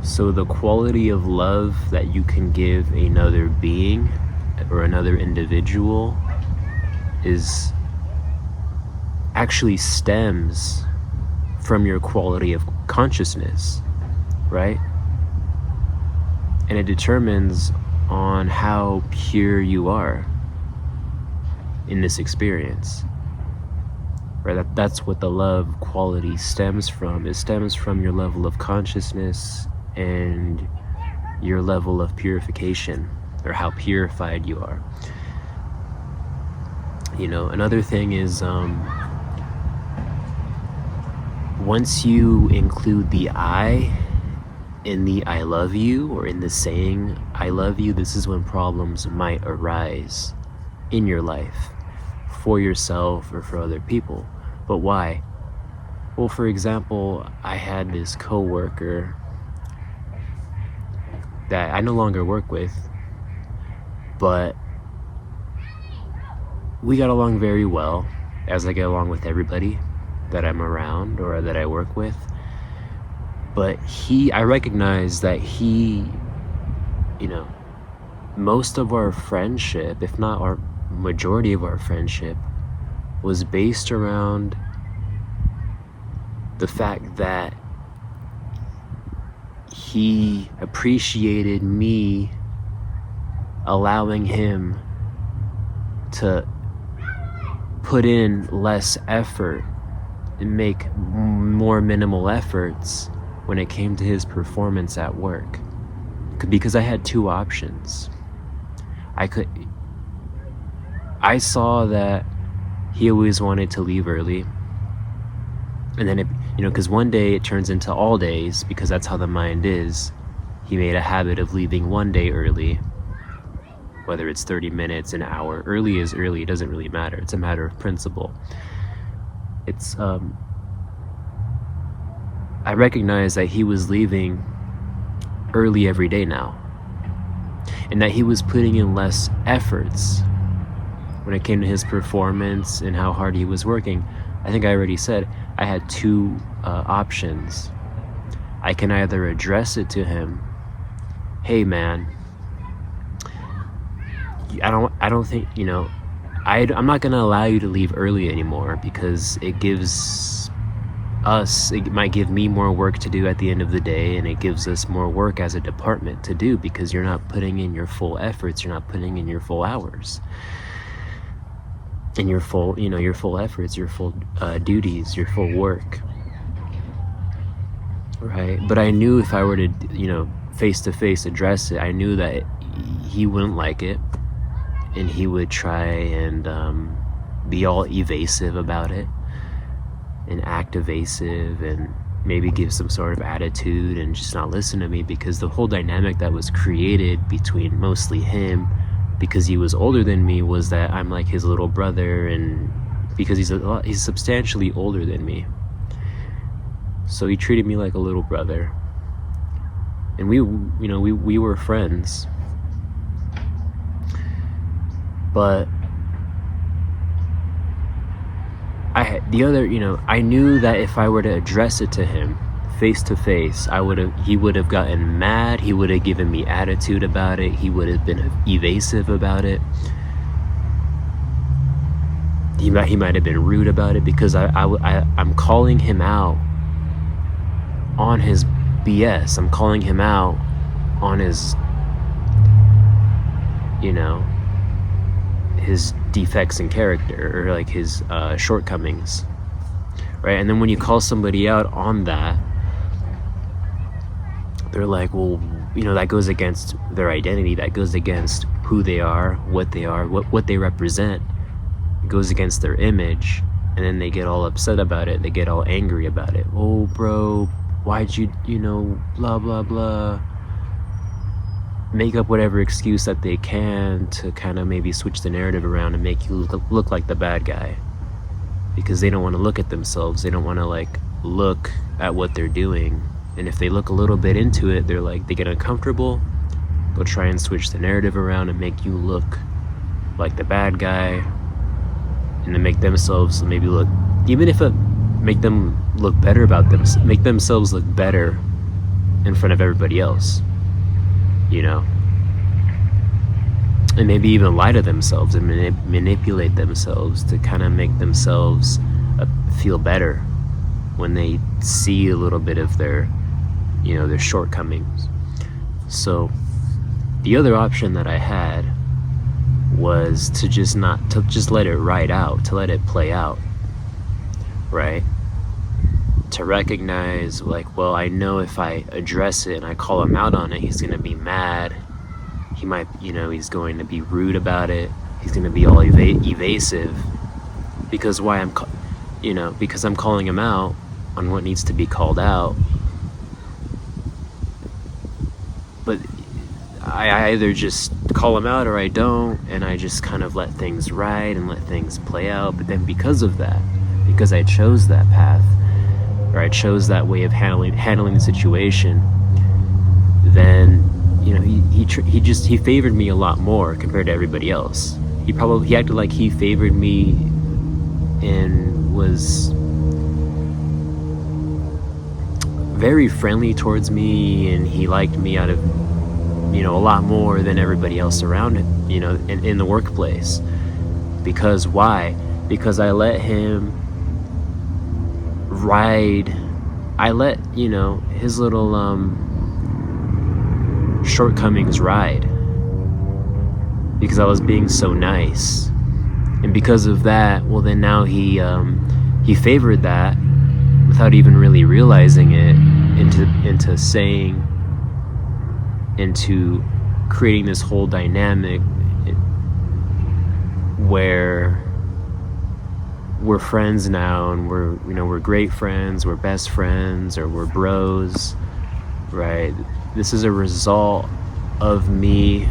So the quality of love that you can give another being or another individual is actually stems from your quality of consciousness, right? And it determines on how pure you are in this experience, right? That's what the love quality stems from. It stems from your level of consciousness and your level of purification, or how purified you are. Another thing is, once you include the I in the I love you, or in the saying I love you, this is when problems might arise in your life, for yourself or for other people. But why? Well, for example, I had this coworker that I no longer work with, but we got along very well, as I get along with everybody that I'm around or that I work with. But I recognize that most of our friendship, if not our majority of our friendship, was based around the fact that he appreciated me allowing him to put in less effort and make more minimal efforts when it came to his performance at work. Because I had two options. I saw that he always wanted to leave early, and then because one day it turns into all days, because that's how the mind is. He made a habit of leaving one day early, whether it's 30 minutes, an hour. Early is early, it doesn't really matter. It's a matter of principle. I recognize that he was leaving early every day now, and that he was putting in less efforts when it came to his performance and how hard he was working. I think I already said I had two options. I can either address it to him, hey man, I don't think, I'm not gonna allow you to leave early anymore, because it might give me more work to do at the end of the day, and it gives us more work as a department to do, because you're not putting in your full efforts, you're not putting in your full hours, and your full efforts, your full duties, your full work, right? But I knew if I were to, face to face address it, I knew that he wouldn't like it, and he would try and be all evasive about it, and act evasive, and maybe give some sort of attitude and just not listen to me, because the whole dynamic that was created between mostly him, because he was older than me, was that I'm like his little brother, and because he's substantially older than me, so he treated me like a little brother, and we were friends. But I knew that if I were to address it to him face to face, he would have gotten mad, he would have given me attitude about it, he would have been evasive about it, he might have been rude about it, because I'm calling him out on his BS. I'm calling him out on his his defects in character, or like his shortcomings, right? And then when you call somebody out on that, they're like, well, that goes against their identity, that goes against who they are, what they represent. It goes against their image, and then they get all upset about it, they get all angry about it. Oh bro, why'd you blah blah blah, make up whatever excuse that they can to kind of maybe switch the narrative around and make you look like the bad guy, because they don't want to look at themselves, they don't want to look at what they're doing, and if they look a little bit into it, they get uncomfortable, they'll try and switch the narrative around and make you look like the bad guy, and then make themselves maybe make them look better about them, make themselves look better in front of everybody else, you know, and maybe even lie to themselves and manipulate themselves to kind of make themselves feel better when they see a little bit of their, you know, their shortcomings. So the other option that I had was to just let it ride out, to let it play out, right? To recognize, like, well, I know if I address it and I call him out on it, he's going to be mad. He might, you know, he's going to be rude about it. He's going to be all evasive. Because because I'm calling him out on what needs to be called out. But I either just call him out or I don't, and I just kind of let things ride and let things play out. But then because of that, because I chose that path, or I chose that way of handling the situation, then, you know, he favored me a lot more compared to everybody else. He acted like he favored me and was very friendly towards me, and he liked me out of, you know, a lot more than everybody else around him, you know, in the workplace. Because why? Because I let him ride. I let, you know, his little shortcomings ride, because I was being so nice. And because of that, well, then now he favored that without even really realizing it, into creating this whole dynamic where we're friends now, and we're great friends, we're best friends, or we're bros, right? This is a result of me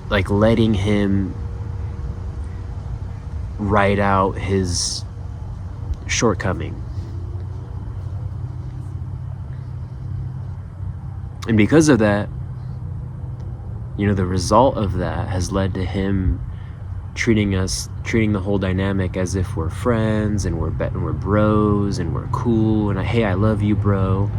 like letting him write out his shortcoming. And because of that, you know, the result of that has led to him treating the whole dynamic as if we're friends, and we're bros, and we're cool, and hey, I love you, bro,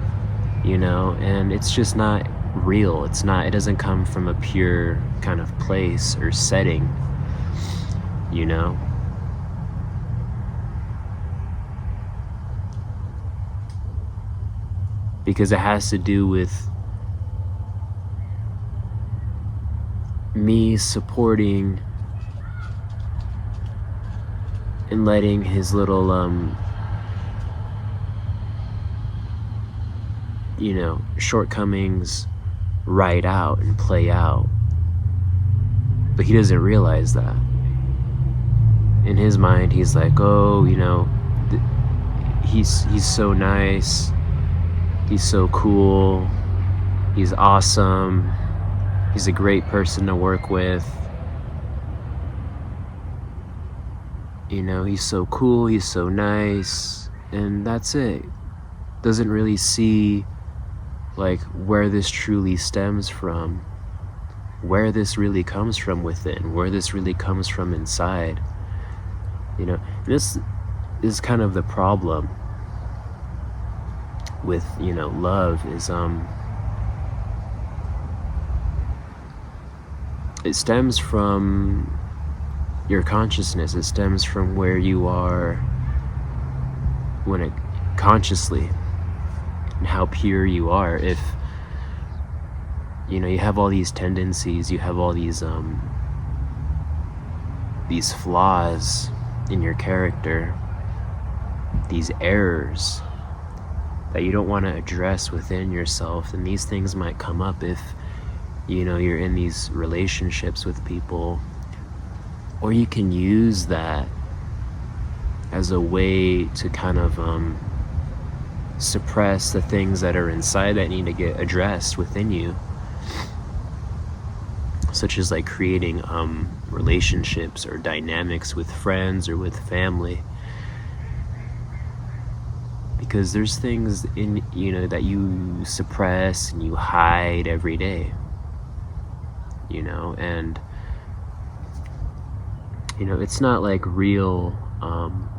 you know. And it's just not real. It doesn't come from a pure kind of place or setting, you know. Because it has to do with me supporting and letting his little you know, shortcomings ride out and play out. But he doesn't realize that. In his mind, he's like, oh, you know, he's so nice, he's so cool, he's awesome, he's a great person to work with, you know, he's so cool, he's so nice, and that's it. Doesn't really see like where this truly stems from, where this really comes from within, where this really comes from inside. You know, this is kind of the problem with, you know, love, is it stems from your consciousness. It stems from where you are consciously, and how pure you are. If, you know, you have all these tendencies, you have all these flaws in your character, these errors that you don't want to address within yourself, and these things might come up if, you know, you're in these relationships with people, or you can use that as a way to kind of suppress the things that are inside that need to get addressed within you, such as like creating relationships or dynamics with friends or with family. Because there's things in, you know, that you suppress and you hide every day, you know. And, you know, it's not like real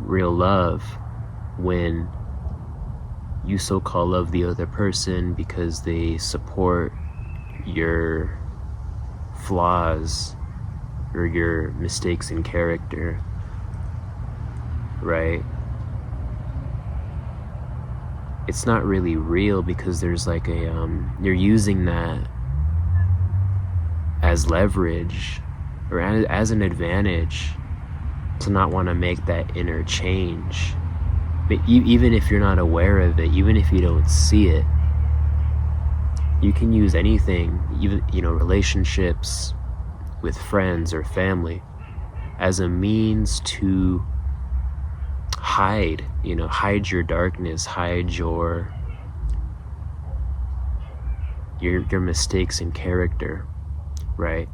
real love when you so-called love the other person because they support your flaws or your mistakes in character, right? It's not really real because there's like a you're using that as leverage or as an advantage to not want to make that inner change. But even if you're not aware of it, even if you don't see it, you can use anything, even, relationships with friends or family, as a means to hide your darkness, hide your mistakes in character, right?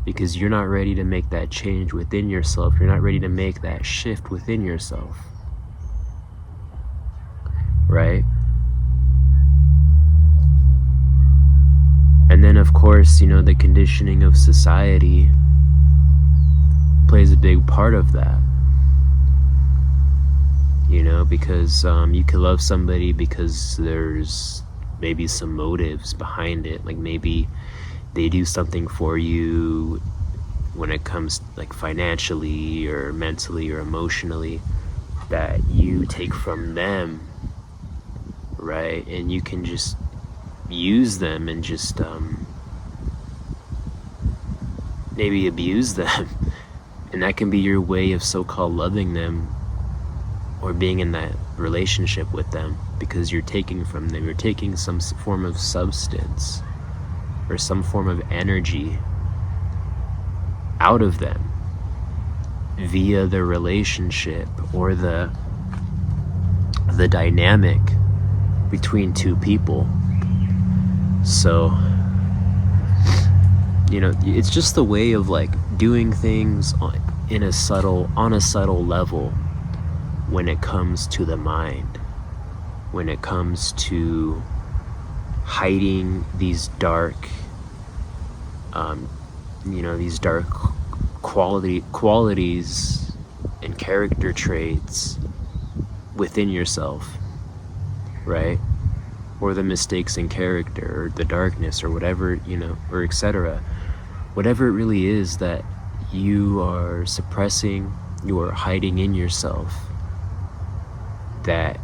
Because you're not ready to make that change within yourself. You're not ready to make that shift within yourself, right? And then, of course, the conditioning of society plays a big part of that. Because you can love somebody because there's maybe some motives behind it. Like maybe they do something for you when it comes like financially or mentally or emotionally that you take from them, right? And you can just use them and just maybe abuse them. And that can be your way of so-called loving them or being in that relationship with them, because you're taking from them. You're taking some form of substance or some form of energy out of them via the relationship or the dynamic between two people. So, it's just the way of like doing things on a subtle level when it comes to the mind, when it comes to hiding these dark these dark qualities and character traits within yourself, right? Or the mistakes in character or the darkness or whatever, or etc. Whatever it really is that you are suppressing, you are hiding in yourself, that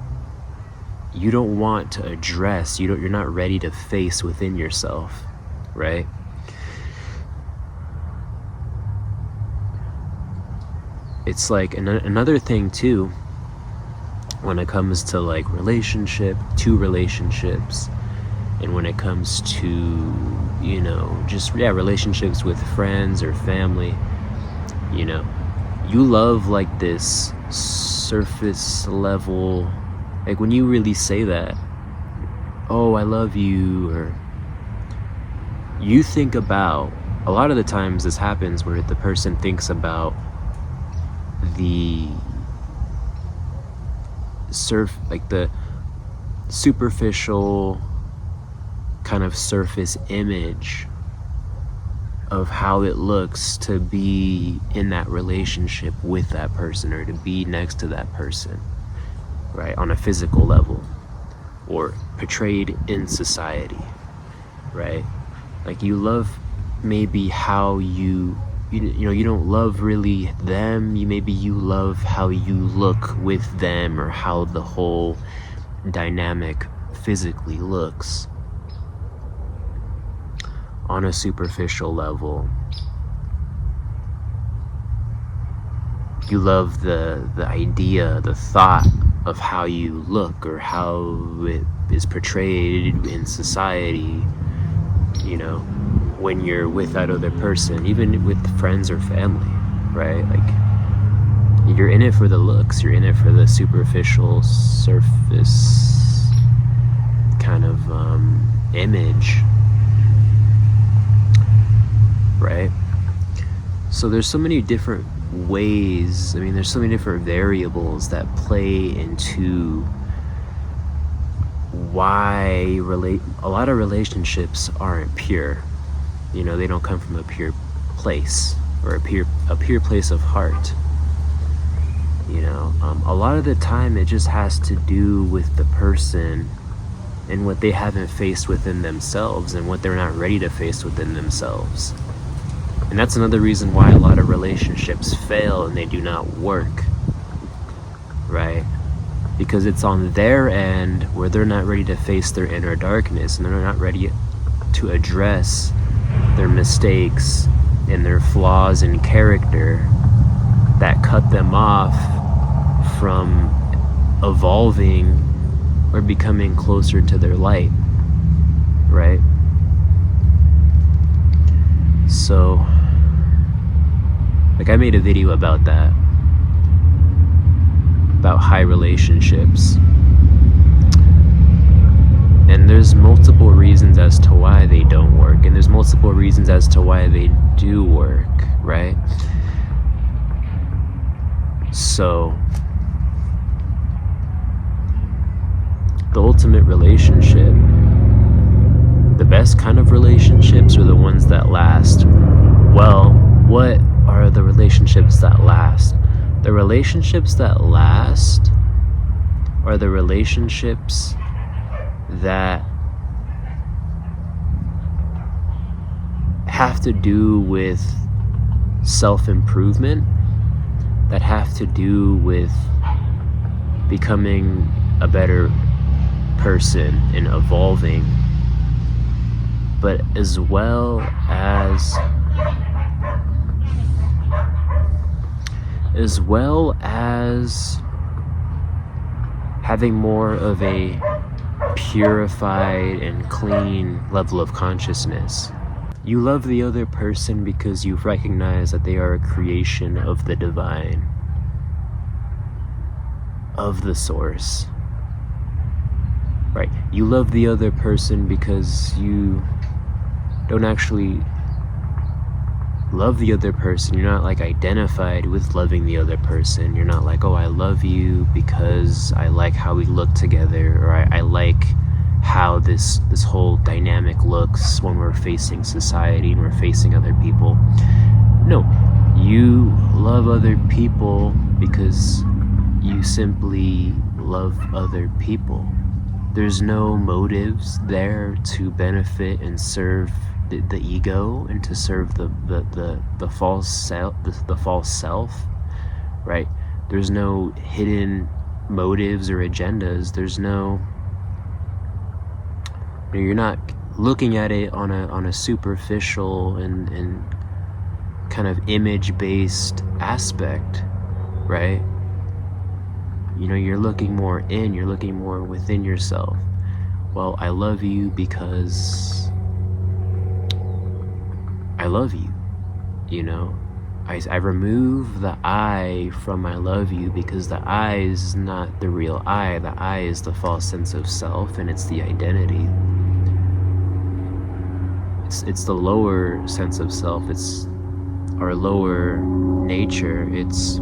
you don't want to address, you're not ready to face within yourself, right? It's like another thing too, when it comes to like relationships, and when it comes to relationships with friends or family, you love like this surface level, like when you really say that, oh, I love you, or you think about, a lot of the times this happens where the person thinks about the the superficial kind of surface image of how it looks to be in that relationship with that person or to be next to that person, right, on a physical level or portrayed in society, right? Like you love maybe how you don't love really them, you love how you look with them or how the whole dynamic physically looks on a superficial level. You love the idea, the thought of how you look or how it is portrayed in society, when you're with that other person, even with friends or family, right? Like you're in it for the looks, you're in it for the superficial surface kind of image, right? So there's so many different ways, there's so many different variables that play into why a lot of relationships aren't pure. They don't come from a pure place or a pure place of heart. A lot of the time it just has to do with the person and what they haven't faced within themselves and what they're not ready to face within themselves. And that's another reason why a lot of relationships fail and they do not work, right? Because it's on their end where they're not ready to face their inner darkness and they're not ready to address their mistakes and their flaws in character that cut them off from evolving or becoming closer to their light, right? So, I made a video about that, about high relationships, and there's multiple reasons as to why they don't work, and there's multiple reasons as to why they do work, right? So, the ultimate relationship, the best kind of relationships are the ones that last. Well, what are the relationships that last? The relationships that last are the relationships that have to do with self-improvement, that have to do with becoming a better person and evolving, but as well as having more of a purified and clean level of consciousness. You love the other person because you recognize that they are a creation of the divine, of the source. Right? You love the other person because you don't actually love the other person. You're not identified with loving the other person. You're not like, oh, I love you because I like how we look together, or I like how this whole dynamic looks when we're facing society and we're facing other people. No, you love other people because you simply love other people. There's no motives there to benefit and serve the ego and to serve the false self, right? There's no hidden motives or agendas. There's no, you're not looking at it on a superficial and kind of image-based aspect, right? You're looking more in, you're looking more within yourself. Well, I love you because I love you, I remove the I from I love you because the I is not the real I. The I is the false sense of self, and it's the identity. It's the lower sense of self. It's our lower nature. It's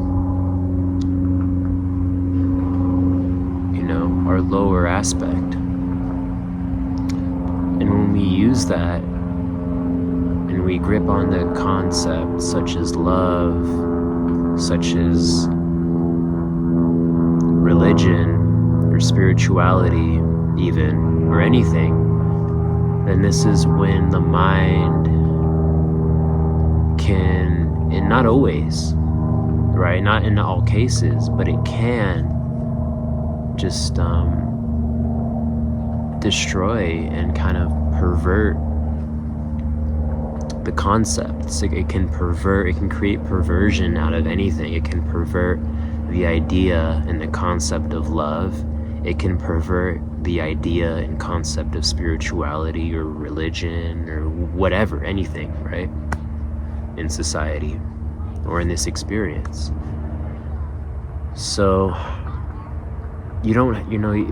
our lower aspect. And when we use that and we grip on the concepts such as love, such as religion or spirituality even, or anything, then this is when the mind can, and not always, right? Not in all cases, but it can just destroy and kind of pervert the concepts. It can create perversion out of anything. It can pervert the idea and the concept of love. It can pervert the idea and concept of spirituality or religion or whatever, anything, right? In society or in this experience. So you don't,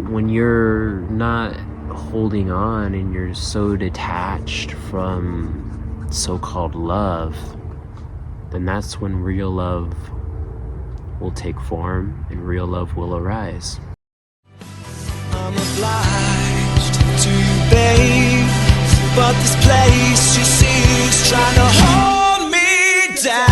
when you're not holding on and you're so detached from so-called love, then that's when real love will take form and real love will arise. I'm obliged to you, babe, but this place just is trying to hold me down.